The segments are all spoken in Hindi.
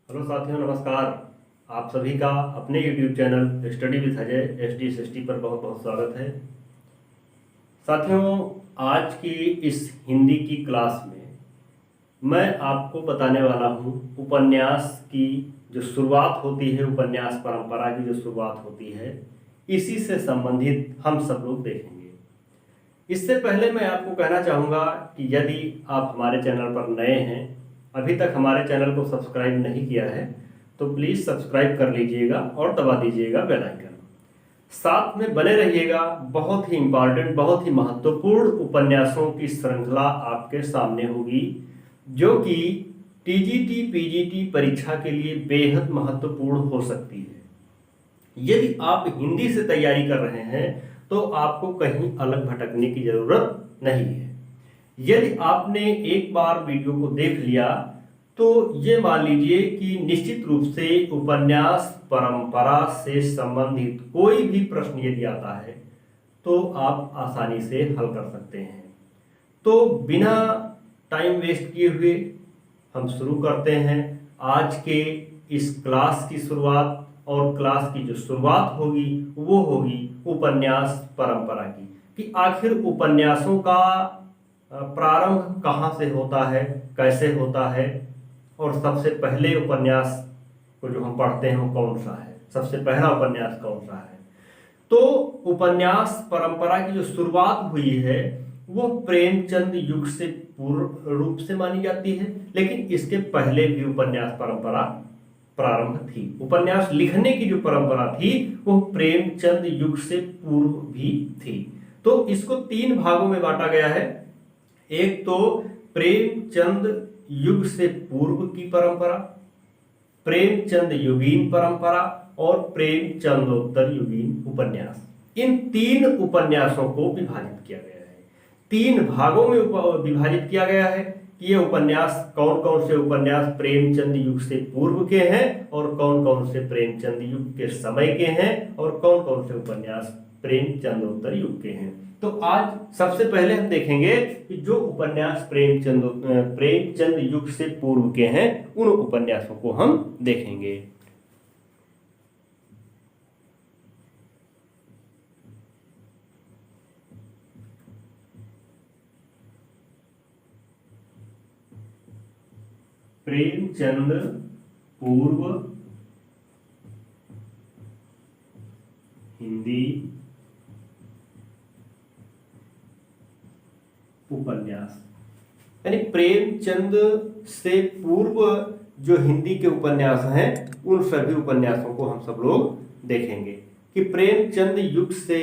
हेलो साथियों, नमस्कार। आप सभी का अपने YouTube channel study with Ajay HD60 पर बहुत बहुत स्वागत है। साथियों, आज की इस हिंदी की क्लास में मैं आपको बताने वाला हूँ उपन्यास की जो शुरुआत होती है, उपन्यास परंपरा की जो शुरुआत होती है, इसी से संबंधित हम सब लोग देखेंगे। इससे पहले मैं आपको कहना चाहूँगा कि यदि आप हमारे चैनल पर नए हैं, अभी तक हमारे चैनल को सब्सक्राइब नहीं किया है, तो प्लीज़ सब्सक्राइब कर लीजिएगा और दबा दीजिएगा बेल आइकन। साथ में बने रहिएगा। बहुत ही इम्पॉर्टेंट, बहुत ही महत्वपूर्ण उपन्यासों की श्रृंखला आपके सामने होगी, जो कि टीजीटी पीजीटी परीक्षा के लिए बेहद महत्वपूर्ण हो सकती है। यदि आप हिंदी से तैयारी कर रहे हैं तो आपको कहीं अलग भटकने की जरूरत नहीं है। यदि आपने एक बार वीडियो को देख लिया तो ये मान लीजिए कि निश्चित रूप से उपन्यास परंपरा से संबंधित कोई भी प्रश्न यदि आता है तो आप आसानी से हल कर सकते हैं। तो बिना टाइम वेस्ट किए हुए हम शुरू करते हैं आज के इस क्लास की शुरुआत। और क्लास की जो शुरुआत होगी वो होगी उपन्यास परंपरा की, कि आखिर उपन्यासों का प्रारंभ कहाँ से होता है, कैसे होता है, और सबसे पहले उपन्यास को जो हम पढ़ते हैं वो कौन सा है, सबसे पहला उपन्यास कौन सा है। तो उपन्यास परंपरा की जो शुरुआत हुई है वो प्रेमचंद युग से पूर्व रूप से मानी जाती है, लेकिन इसके पहले भी उपन्यास परंपरा प्रारंभ थी। उपन्यास लिखने की जो परंपरा थी वो प्रेमचंद युग से पूर्व भी थी। तो इसको तीन भागों में बांटा गया है। एक तो प्रेमचंद युग से पूर्व की परंपरा, प्रेमचंद युगीन परंपरा और प्रेमचंदोत्तर युगीन उपन्यास। इन तीन उपन्यासों को विभाजित किया गया है, तीन भागों में विभाजित किया गया है कि ये उपन्यास कौन कौन से उपन्यास प्रेमचंद युग से पूर्व के हैं और कौन कौन से प्रेमचंद युग के समय के हैं और कौन कौन से उपन्यास प्रेमचंदोत्तर युग के हैं। तो आज सबसे पहले हम देखेंगे कि जो उपन्यास प्रेमचंद युग से पूर्व के हैं उन उपन्यासों को हम देखेंगे। प्रेमचंद पूर्व हिंदी उपन्यास, यानी प्रेमचंद से पूर्व जो हिंदी के उपन्यास हैं उन सभी उपन्यासों को हम सब लोग देखेंगे कि प्रेमचंद युग से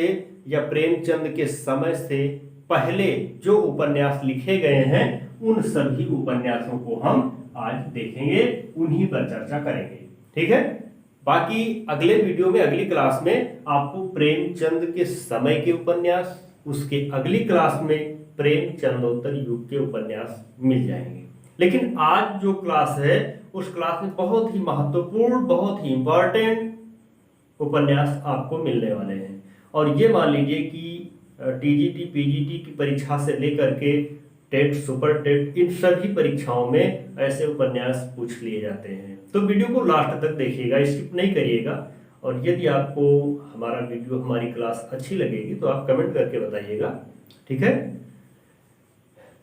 या प्रेमचंद के समय से पहले जो उपन्यास लिखे गए हैं उन सभी उपन्यासों को हम आज देखेंगे, उन्हीं पर चर्चा करेंगे। ठीक है। बाकी अगले वीडियो में, अगली क्लास में आपको प्रेमचंद के समय के उपन्यास, उसके अगली क्लास में प्रेमचंदोत्तर युग के उपन्यास मिल जाएंगे। लेकिन आज जो क्लास है उस क्लास में बहुत ही महत्वपूर्ण, बहुत ही इंपॉर्टेंट उपन्यास आपको मिलने वाले हैं। और ये मान लीजिए कि टीजीटी पीजीटी की परीक्षा से लेकर के टेट, सुपर टेट, इन सभी परीक्षाओं में ऐसे उपन्यास पूछ लिए जाते हैं। तो वीडियो को लास्ट तक देखिएगा, स्किप नहीं करिएगा। और यदि आपको हमारा वीडियो, हमारी क्लास अच्छी लगेगी तो आप कमेंट करके बताइएगा। ठीक है।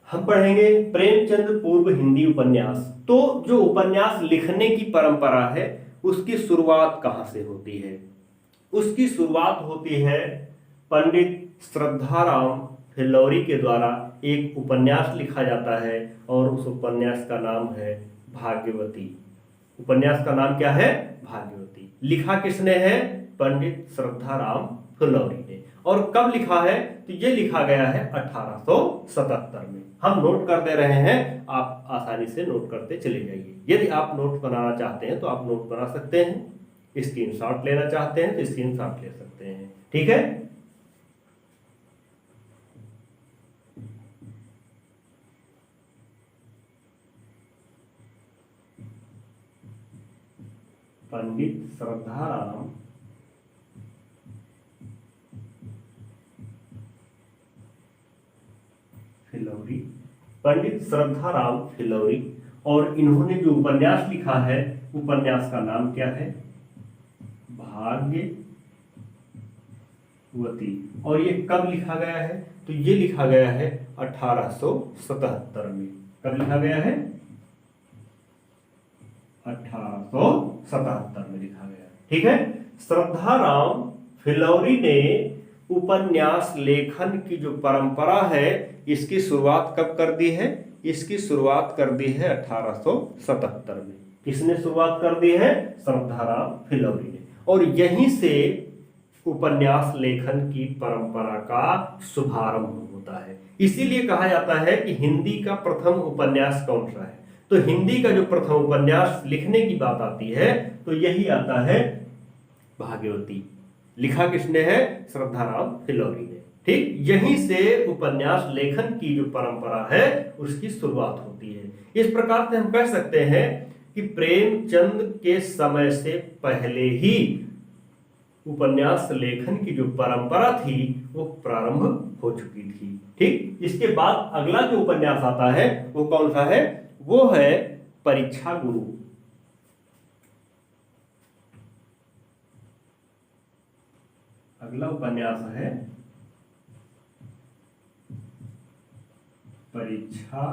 हम पढ़ेंगे प्रेमचंद पूर्व हिंदी उपन्यास। तो जो उपन्यास लिखने की परंपरा है उसकी शुरुआत कहाँ से होती है? उसकी शुरुआत होती है पंडित श्रद्धाराम फिल्लौरी के द्वारा। एक उपन्यास लिखा जाता है और उस उपन्यास का नाम है भाग्यवती। उपन्यास का नाम क्या है? भाग्यवती। लिखा किसने है? पंडित श्रद्धाराम फिल्लौरी ने। और कब लिखा है? तो ये लिखा गया है 1877 में। हम नोट कर दे रहे हैं, आप आसानी से नोट करते चले जाइए। यदि आप नोट बनाना चाहते हैं तो आप नोट बना सकते हैं, स्क्रीनशॉट लेना चाहते हैं तो स्क्रीनशॉट ले सकते हैं। ठीक है। पंडित श्रद्धाराम फिल्लौरी, पंडित श्रद्धाराम फिल्लौरी और इन्होंने जो उपन्यास लिखा है, उपन्यास का नाम क्या है? भाग्यवती। और ये कब लिखा गया है? तो ये लिखा गया है 1877 में। कब लिखा गया है? 1877 में लिखा गया। ठीक है। श्रद्धाराम फिल्लौरी ने उपन्यास लेखन की जो परंपरा है, इसकी शुरुआत कब कर दी है? इसकी शुरुआत कर दी है 1877 में। किसने शुरुआत कर दी है? श्रद्धाराम फिल्लौरी ने। और यहीं से उपन्यास लेखन की परंपरा का शुभारंभ होता है। इसीलिए कहा जाता है कि हिंदी का प्रथम उपन्यास कौन सा है? तो हिंदी का जो प्रथम उपन्यास लिखने की बात आती है तो यही आता है भाग्यवती। लिखा किसने है? श्रद्धाराम फिल्लौरी ने। ठीक, यहीं से उपन्यास लेखन की जो परंपरा है उसकी शुरुआत होती है। इस प्रकार से हम कह सकते हैं कि प्रेमचंद के समय से पहले ही उपन्यास लेखन की जो परंपरा थी वो प्रारंभ हो चुकी थी। ठीक, इसके बाद अगला जो उपन्यास आता है वो कौन सा है? वो है परीक्षा गुरु। अगला उपन्यास है परीक्षा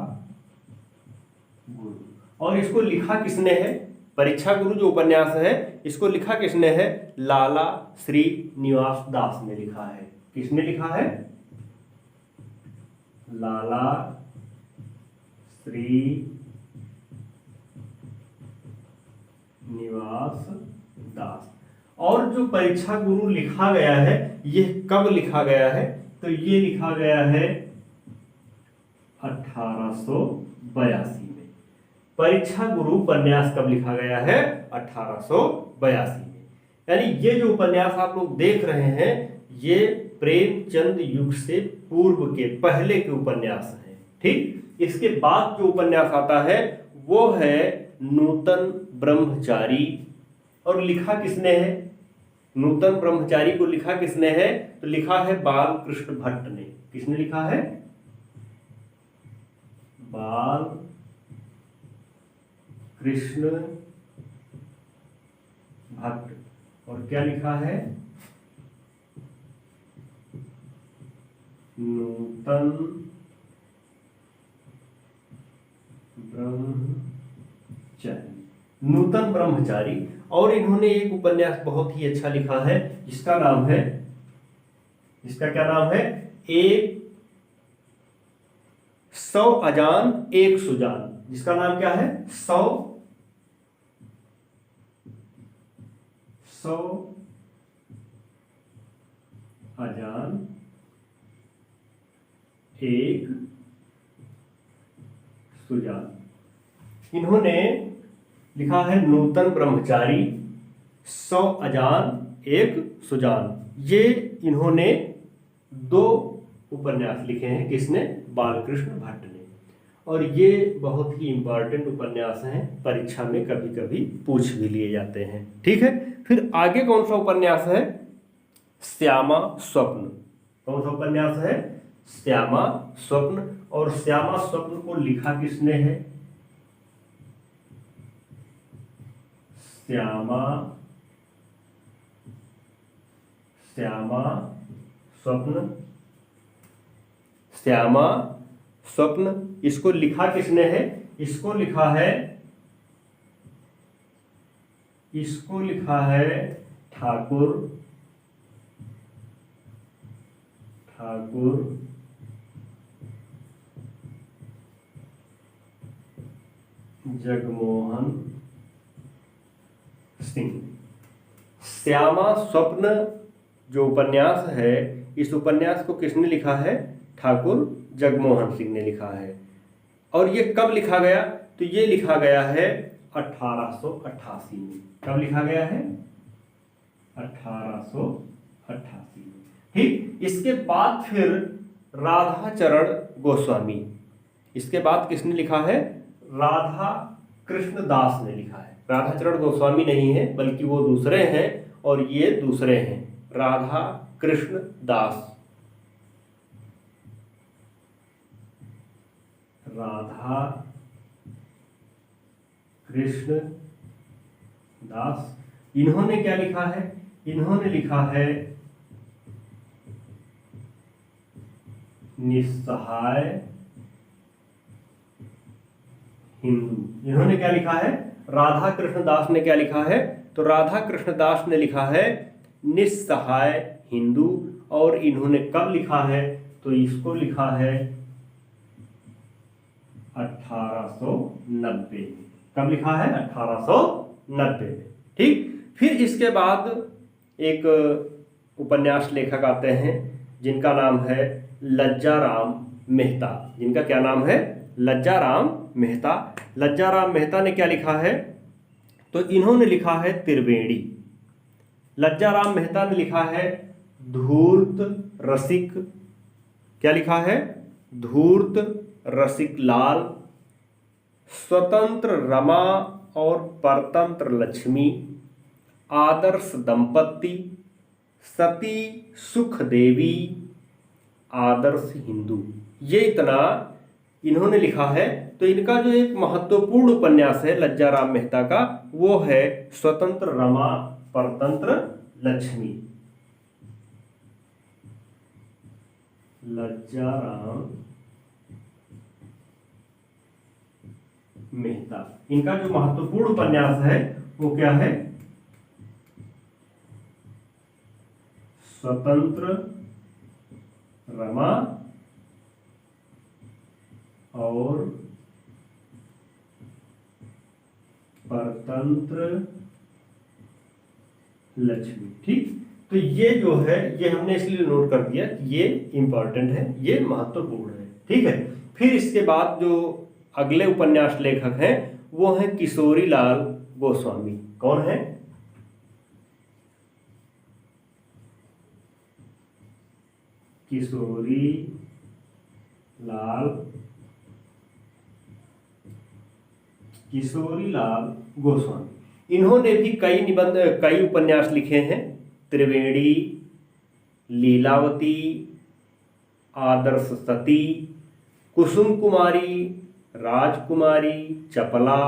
गुरु। और इसको लिखा किसने है? परीक्षा गुरु जो उपन्यास है इसको लिखा किसने है? लाला श्रीनिवास दास ने लिखा है। किसने लिखा है? लाला श्रीनिवास दास। और जो परीक्षा गुरु लिखा गया है ये कब लिखा गया है? तो ये लिखा गया है 1882 में। परीक्षा गुरु उपन्यास कब लिखा गया है? 1882 में। यानी ये जो उपन्यास आप लोग देख रहे हैं ये प्रेमचंद युग से पूर्व के पहले के उपन्यास हैं। ठीक, इसके बाद जो उपन्यास आता है वो है नूतन ब्रह्मचारी। और लिखा किसने है? नूतन ब्रह्मचारी को लिखा किसने है? तो लिखा है बालकृष्ण भट्ट ने। किसने लिखा है? बालकृष्ण भट्ट। और क्या लिखा है? नूतन ब्रह्मचारी। नूतन ब्रह्मचारी। और इन्होंने एक उपन्यास बहुत ही अच्छा लिखा है जिसका नाम है, जिसका क्या नाम है? एक 100 अजान एक सुजान। जिसका नाम क्या है? 100 अजान एक सुजान। इन्होंने लिखा है नूतन ब्रह्मचारी, 100 अजान एक सुजान। ये इन्होंने 2 उपन्यास लिखे हैं। किसने? बालकृष्ण भट्ट ने। और ये बहुत ही इंपॉर्टेंट उपन्यास हैं, परीक्षा में कभी कभी पूछ भी लिए जाते हैं। ठीक है। फिर आगे कौन सा उपन्यास है? श्यामा स्वप्न। कौन सा उपन्यास है? श्यामा स्वप्न। और श्यामा स्वप्न को लिखा किसने है? श्यामा स्वप्न। श्यामा स्वप्न इसको लिखा किसने है? इसको लिखा है ठाकुर जगमोहन सिंह। श्यामा स्वप्न जो उपन्यास है इस उपन्यास को किसने लिखा है? ठाकुर जगमोहन सिंह ने लिखा है। और ये कब लिखा गया? तो ये लिखा गया है 1888 में। कब लिखा गया है? 1888 में। ठीक, इसके बाद फिर राधाचरण गोस्वामी। इसके बाद किसने लिखा है? राधा कृष्ण दास ने लिखा है। राधाचरण गोस्वामी नहीं है बल्कि वो दूसरे हैं और ये दूसरे हैं, राधा कृष्ण दास। राधा कृष्ण दास। इन्होंने क्या लिखा है? इन्होंने लिखा है निस्सहाय हिंदू। इन्होंने क्या लिखा है? राधा कृष्ण दास ने क्या लिखा है? तो राधा कृष्ण दास ने लिखा है निस्सहाय हिंदू। और इन्होंने कब लिखा है? तो इसको लिखा है 1890। कब लिखा है? 1890। ठीक। फिर इसके बाद एक उपन्यास लेखक आते हैं जिनका नाम है लज्जाराम मेहता। जिनका क्या नाम है? लज्जाराम मेहता। लज्जाराम मेहता ने क्या लिखा है? तो इन्होंने लिखा है त्रिवेणी। लज्जाराम मेहता ने लिखा है धूर्त रसिक। क्या लिखा है? धूर्त रसिक लाल, स्वतंत्र रमा और परतंत्र लक्ष्मी, आदर्श दंपत्ति, सती सुख देवी, आदर्श हिंदू। ये इतना इन्होंने लिखा है। तो इनका जो एक महत्वपूर्ण उपन्यास है लज्जाराम मेहता का, वो है स्वतंत्र रमा परतंत्र लक्ष्मी। लज्जाराम मेहता, इनका जो महत्वपूर्ण उपन्यास है वो क्या है? स्वतंत्र रमा और परतंत्र लक्ष्मी। ठीक। तो ये जो है ये हमने इसलिए नोट कर दिया कि ये इंपॉर्टेंट है, ये महत्वपूर्ण है। ठीक है। फिर इसके बाद जो अगले उपन्यास लेखक हैं वो हैं किशोरी लाल गोस्वामी। कौन है? किशोरी लाल गोस्वामी। इन्होंने भी कई निबंध, कई उपन्यास लिखे हैं। त्रिवेणी, लीलावती, आदर्श सती, कुसुम कुमारी, राजकुमारी, चपला,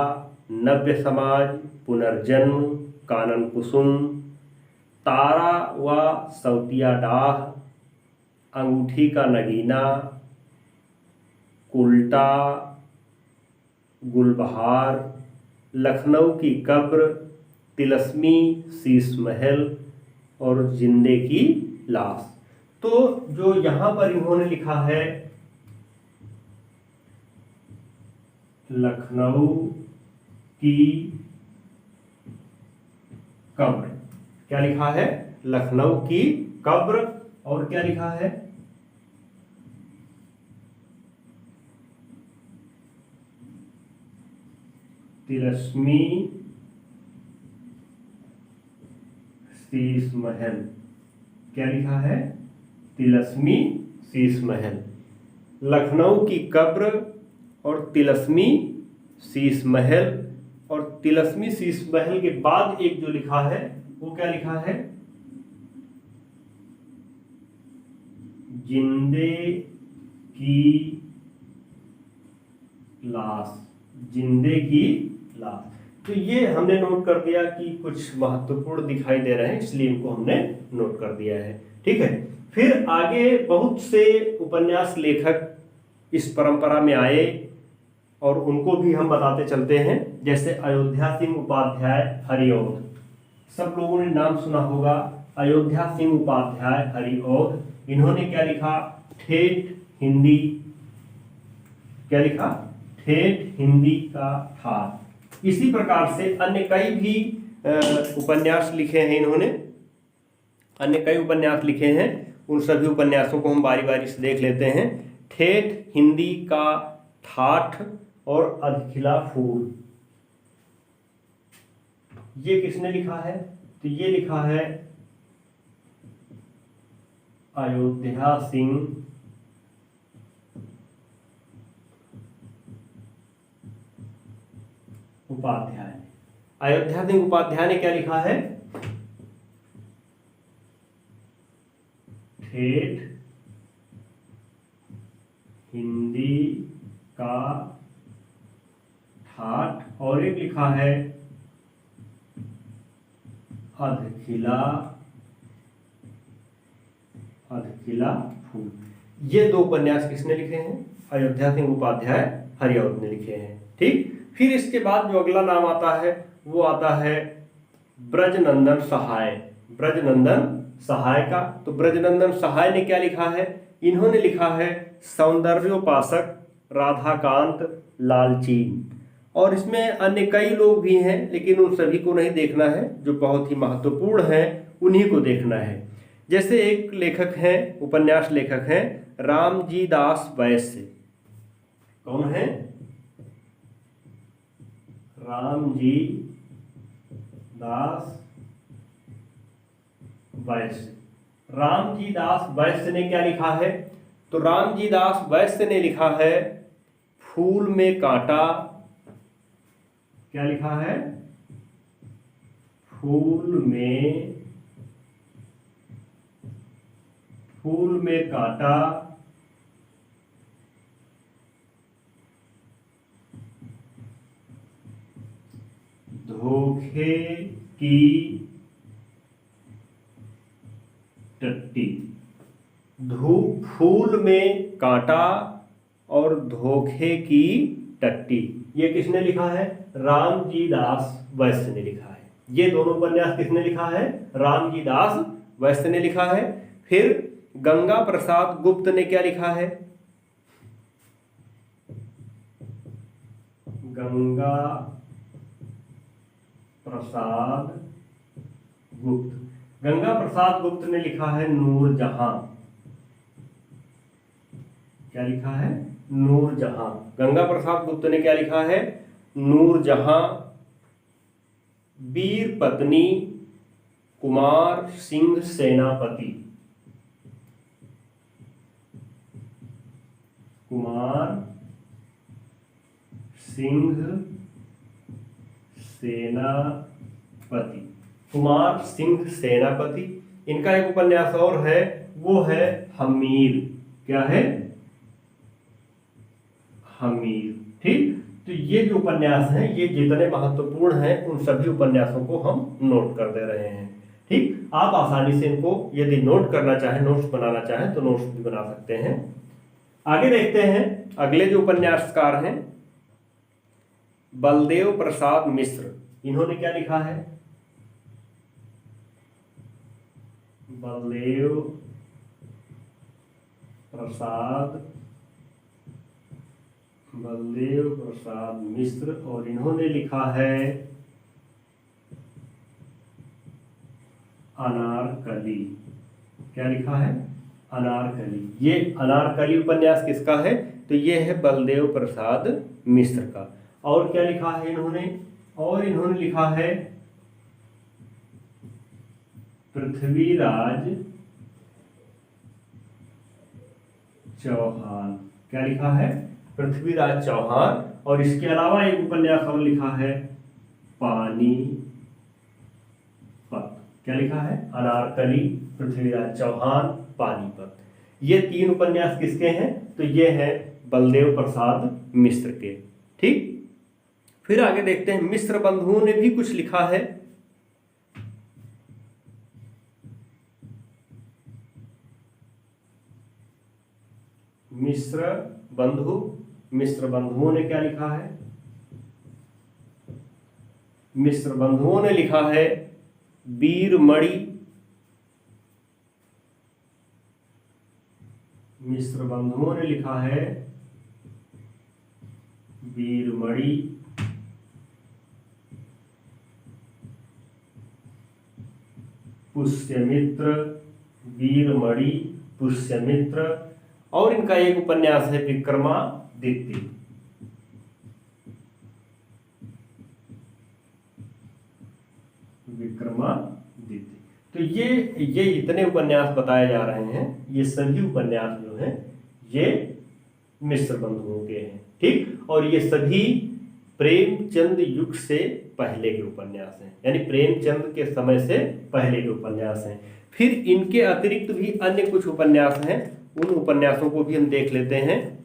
नव्य समाज, पुनर्जन्म, कानन कुसुम, तारा व सौतिया डाह, अंगूठी का नगीना, उल्टा, गुलबहार, लखनऊ की कब्र, तिलस्मी शीश महल और जिंदे की लाश। तो जो यहाँ पर इन्होंने लिखा है लखनऊ की कब्र, क्या लिखा है? लखनऊ की कब्र। और क्या लिखा है? तिलस्मी शीश महल। क्या लिखा है? तिलस्मी शीश महल। लखनऊ की कब्र और तिलस्मी शीश महल। और तिलस्मी शीश महल के बाद एक जो लिखा है वो क्या लिखा है? जिंदे की लाश। जिंदे की लाश। तो ये हमने नोट कर दिया कि कुछ महत्वपूर्ण दिखाई दे रहे हैं, इसलिए इनको हमने नोट कर दिया है। ठीक है। फिर आगे बहुत से उपन्यास लेखक इस परंपरा में आए और उनको भी हम बताते चलते हैं। जैसे अयोध्या सिंह उपाध्याय हरिऔध, सब लोगों ने नाम सुना होगा। अयोध्या सिंह उपाध्याय हरिऔध, इन्होंने क्या लिखा? ठेठ हिंदी। क्या लिखा? ठेठ हिंदी का ठाठ। इसी प्रकार से अन्य कई भी उपन्यास लिखे हैं इन्होंने। अन्य कई उपन्यास लिखे हैं, उन सभी उपन्यासों को हम बारी बारी से देख लेते हैं। ठेठ हिंदी का ठाठ और अधखिला फूल, ये किसने लिखा है? तो ये लिखा है अयोध्या सिंह उपाध्याय। अयोध्या सिंह उपाध्याय ने क्या लिखा है? ठेठ हिंदी का ठाठ और एक लिखा है अधखिला अधखिला फूल। ये दो उपन्यास किसने लिखे हैं? अयोध्या सिंह उपाध्याय हरिऔध ने लिखे हैं। ठीक, फिर इसके बाद जो अगला नाम आता है वो आता है ब्रजनंदन सहाय। ब्रजनंदन सहाय का, तो ब्रजनंदन सहाय ने क्या लिखा है? इन्होंने लिखा है सौंदर्योपासक, राधाकांत, लालचीन। और इसमें अन्य कई लोग भी हैं, लेकिन उन सभी को नहीं देखना है, जो बहुत ही महत्वपूर्ण हैं उन्हीं को देखना है। जैसे एक लेखक हैं, उपन्यास लेखक हैं रामजी दास वैश्य। कौन है? रामजी दास वैश्य। रामजी दास वैश्य ने क्या लिखा है? तो रामजी दास वैश्य ने लिखा है फूल में कांटा। क्या लिखा है? फूल में कांटा, धोखे की टट्टी। फूल में कांटा और धोखे की टट्टी, ये किसने लिखा है? रामजी दास वैश्य ने लिखा है। ये दोनों उपन्यास किसने लिखा है? रामजी दास वैश्य ने लिखा है। फिर गंगा प्रसाद गुप्त ने क्या लिखा है? गंगा प्रसाद गुप्त। गंगा प्रसाद गुप्त ने लिखा है नूरजहां। क्या लिखा है? नूरजहां। गंगा प्रसाद गुप्त ने क्या लिखा है? नूरजहां। वीर पत्नी कुमार सिंह सेनापति। कुमार सिंह सेनापति। कुमार सिंह सेनापति। इनका एक उपन्यास और है, वो है हमीर। क्या है? हमीर। ठीक, तो ये जो उपन्यास हैं, ये जितने महत्वपूर्ण हैं उन सभी उपन्यासों को हम नोट कर दे रहे हैं। ठीक, आप आसानी से इनको यदि नोट करना चाहें, नोट्स बनाना चाहें तो नोट्स भी बना सकते हैं। आगे देखते हैं अगले जो उपन्यासकार हैं बलदेव प्रसाद मिश्र। इन्होंने क्या लिखा है? बलदेव प्रसाद मिश्र, और इन्होंने लिखा है अनारकली। क्या लिखा है? अनारकली। ये अनारकली उपन्यास किसका है? तो ये है बलदेव प्रसाद मिश्र का। और क्या लिखा है इन्होंने? और इन्होंने लिखा है पृथ्वीराज चौहान। क्या लिखा है? पृथ्वीराज चौहान। और इसके अलावा एक उपन्यास और लिखा है पानीपत। क्या लिखा है? अनारकली, पृथ्वीराज चौहान, पानीपत। ये तीन उपन्यास किसके हैं? तो ये है बलदेव प्रसाद मिश्र के। ठीक, फिर आगे देखते हैं मिश्र बंधुओं ने भी कुछ लिखा है। मिश्र बंधुओं ने क्या लिखा है? मिश्र बंधुओं ने लिखा है वीरमणि। मिश्र बंधुओं ने लिखा है वीरमणि, पुष्यमित्र। वीरमणि, पुष्यमित्र। और इनका एक उपन्यास है विक्रमादित्य। विक्रमादित्य। तो ये इतने उपन्यास बताए जा रहे हैं, ये सभी उपन्यास जो हैं ये मिश्र बंधुओं के हैं। ठीक, और ये सभी प्रेमचंद युग से पहले के उपन्यास हैं, यानी प्रेमचंद के समय से पहले के उपन्यास हैं। फिर इनके अतिरिक्त भी अन्य कुछ उपन्यास हैं, उन उपन्यासों को भी हम देख लेते हैं।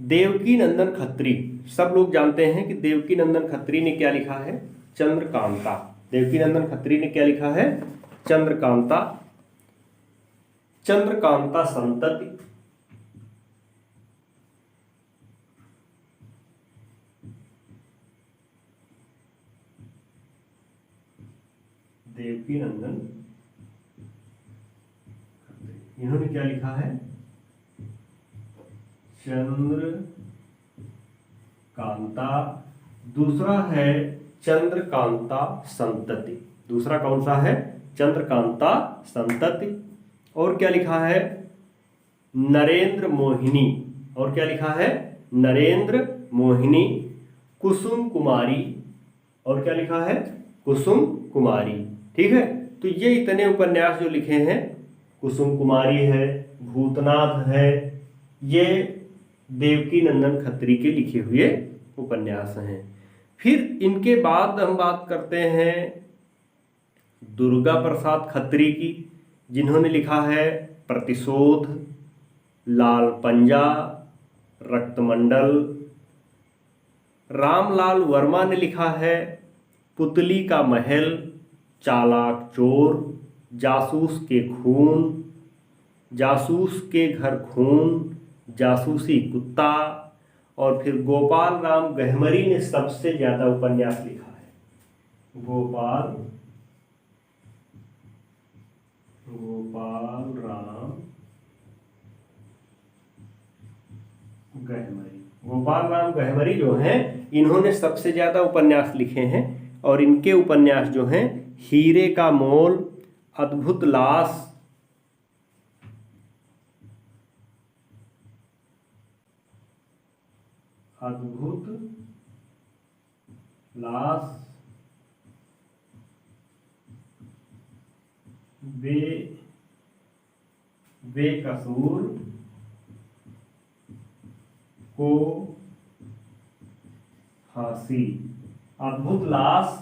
देवकी नंदन खत्री, सब लोग जानते हैं कि देवकी नंदन खत्री ने क्या लिखा है, चंद्रकांता। देवकी नंदन खत्री ने क्या लिखा है, चंद्रकांता। चंद्रकांता संतति, देवकी नंदन खत्री, इन्होंने क्या लिखा है, चंद्रकांता। दूसरा है चंद्रकांता संतति, दूसरा कौन सा है, चंद्रकांता संतति। और क्या लिखा है, नरेंद्र मोहिनी, और क्या लिखा है, नरेंद्र मोहिनी। कुसुम कुमारी, और क्या लिखा है, कुसुम कुमारी। ठीक है, तो ये इतने उपन्यास जो लिखे हैं, कुसुम कुमारी है, भूतनाथ है, ये देवकी नंदन खत्री के लिखे हुए उपन्यास हैं। फिर इनके बाद हम बात करते हैं दुर्गा प्रसाद खत्री की, जिन्होंने लिखा है प्रतिशोध, लाल पंजा, रक्तमंडल। रामलाल वर्मा ने लिखा है पुतली का महल, चालाक चोर, जासूस के खून, जासूस के घर खून, जासूसी कुत्ता। और फिर गोपाल राम गहमरी ने सबसे ज्यादा उपन्यास लिखा है, गोपाल राम गहमरी। गोपाल राम गहमरी जो हैं, इन्होंने सबसे ज्यादा उपन्यास लिखे हैं, और इनके उपन्यास जो हैं, हीरे का मोल, अद्भुत लाश, अद्भुत लाश, बेकसूर को फांसी। अद्भुत लाश,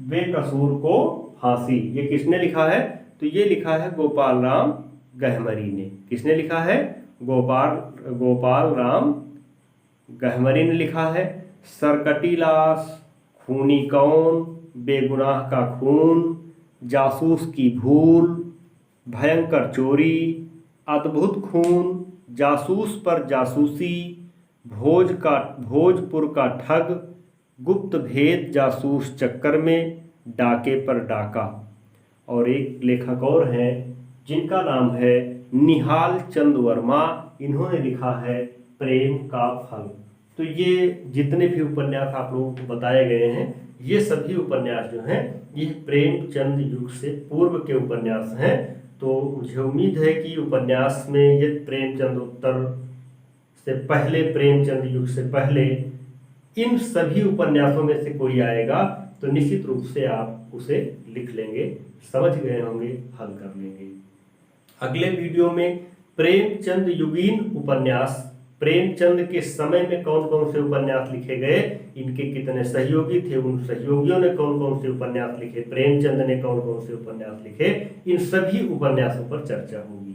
बेकसूर को फांसी, ये किसने लिखा है, तो ये लिखा है गोपाल राम गहमरी ने। किसने लिखा है, गोपाल राम गहमरी ने लिखा है। सरकटी लाश, खूनी कौन, बेगुनाह का खून, जासूस की भूल, भयंकर चोरी, अद्भुत खून, जासूस पर जासूसी, भोजपुर का ठग, गुप्त भेद जासूस चक्कर में, डाके पर डाका। और एक लेखक और हैं जिनका नाम है निहाल चंद वर्मा, इन्होंने लिखा है प्रेम का फल। तो ये जितने भी उपन्यास आप लोगों को बताए गए हैं, ये सभी उपन्यास जो हैं, ये प्रेमचंद युग से पूर्व के उपन्यास हैं। तो मुझे उम्मीद है कि उपन्यास में ये प्रेमचंद उत्तर से पहले, प्रेमचंद युग से पहले इन सभी उपन्यासों में से कोई आएगा, तो निश्चित रूप से आप उसे लिख लेंगे, समझ गए होंगे, हल कर लेंगे। अगले वीडियो में प्रेमचंद युगीन उपन्यास, प्रेमचंद के समय में कौन कौन से उपन्यास लिखे गए, इनके कितने सहयोगी थे, उन सहयोगियों ने कौन कौन से उपन्यास लिखे, प्रेमचंद ने कौन कौन से उपन्यास लिखे, इन सभी उपन्यासों पर चर्चा होगी।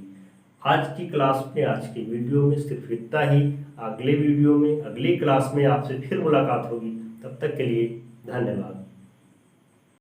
आज की क्लास में, आज की वीडियो में सिर्फ इतना ही। अगले वीडियो में, अगली क्लास में आपसे फिर मुलाकात होगी। तब तक के लिए धन्यवाद।